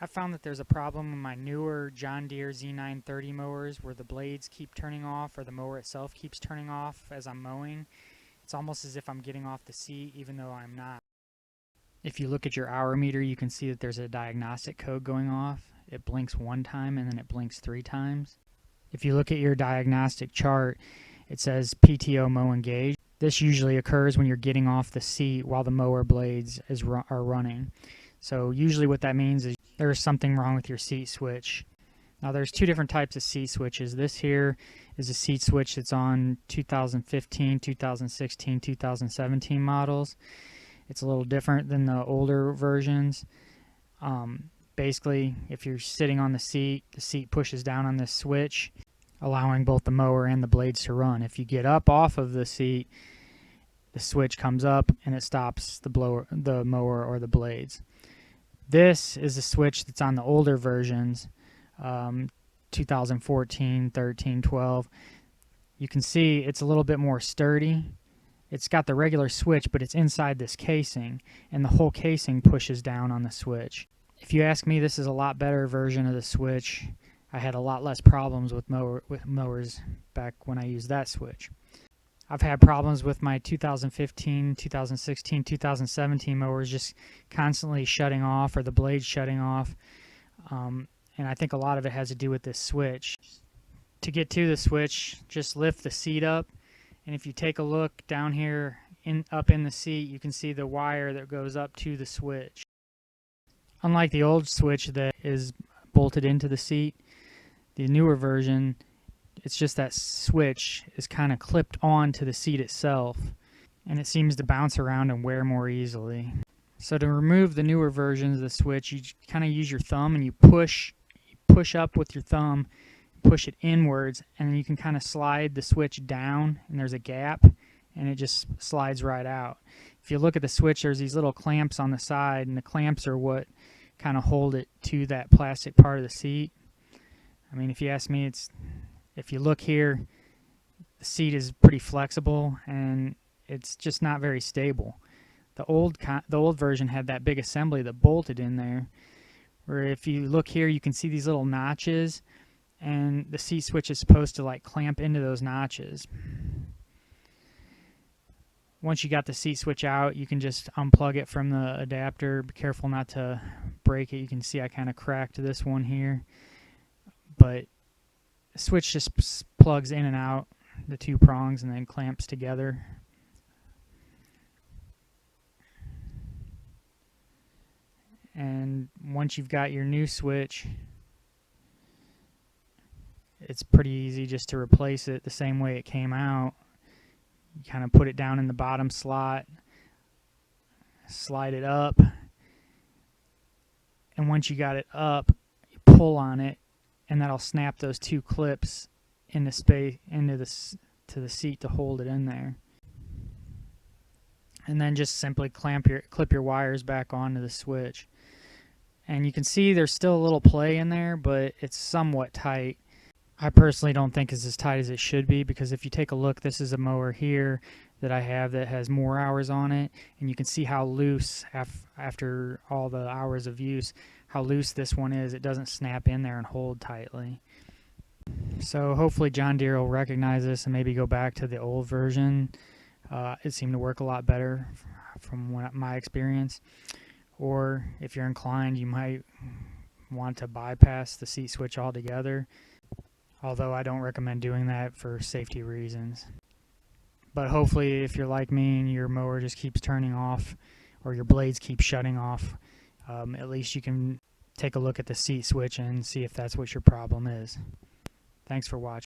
I found that there's a problem in my newer John Deere Z930 mowers where the blades keep turning off or the mower itself keeps turning off as I'm mowing. It's almost as if I'm getting off the seat even though I'm not. If you look at your hour meter, you can see that there's a diagnostic code going off. It blinks one time and then it blinks 3 times. If you look at your diagnostic chart, it says PTO mow engaged. This usually occurs when you're getting off the seat while the mower blades are running. So usually what that means is there's something wrong with your seat switch. Now there's 2 different types of seat switches. This here is a seat switch that's on 2015, 2016, 2017 models. It's a little different than the older versions. Basically, if you're sitting on the seat pushes down on this switch, allowing both the mower and the blades to run. If you get up off of the seat, the switch comes up and it stops the mower or the blades. This is a switch that's on the older versions, 2014, 13, 12. You can see it's a little bit more sturdy. It's got the regular switch, but it's inside this casing, and the whole casing pushes down on the switch. If you ask me, this is a lot better version of the switch. I had a lot less problems with mowers back when I used that switch. I've had problems with my 2015, 2016, 2017 mowers just constantly shutting off or the blades shutting off. And I think a lot of it has to do with this switch. To get to the switch, just lift the seat up. And if you take a look down here up in the seat, you can see the wire that goes up to the switch. Unlike the old switch that is bolted into the seat, the newer version, it's just that switch is kind of clipped on to the seat itself, and it seems to bounce around and wear more easily. So to remove the newer versions of the switch, you kind of use your thumb and you push up with your thumb, push it inwards, and then you can kind of slide the switch down, and there's a gap, and it just slides right out. If you look at the switch, there's these little clamps on the side, and the clamps are what kind of hold it to that plastic part of the seat. I mean, if you ask me, if you look here, the seat is pretty flexible and it's just not very stable. The old version had that big assembly that bolted in there, where if you look here, you can see these little notches, and the seat switch is supposed to like clamp into those notches. Once you got the seat switch out, you can just unplug it from the adapter. Be careful not to break it. You can see I kind of cracked this one here, but the switch just plugs in and out the 2 prongs and then clamps together. And once you've got your new switch, it's pretty easy just to replace it the same way it came out. You kind of put it down in the bottom slot, slide it up, and once you got it up, you pull on it, and that'll snap those 2 clips into to the seat to hold it in there. And then just simply clip your wires back onto the switch. And you can see there's still a little play in there, but it's somewhat tight. I personally don't think it's as tight as it should be, because if you take a look, this is a mower here that I have that has more hours on it, and you can see how loose, after all the hours of use, how loose this one is. It doesn't snap in there and hold tightly. So hopefully John Deere will recognize this and maybe go back to the old version. It seemed to work a lot better from my experience. Or if you're inclined, you might want to bypass the seat switch altogether, although I don't recommend doing that for safety reasons. But hopefully, if you're like me and your mower just keeps turning off or your blades keep shutting off, at least you can take a look at the seat switch and see if that's what your problem is. Thanks for watching.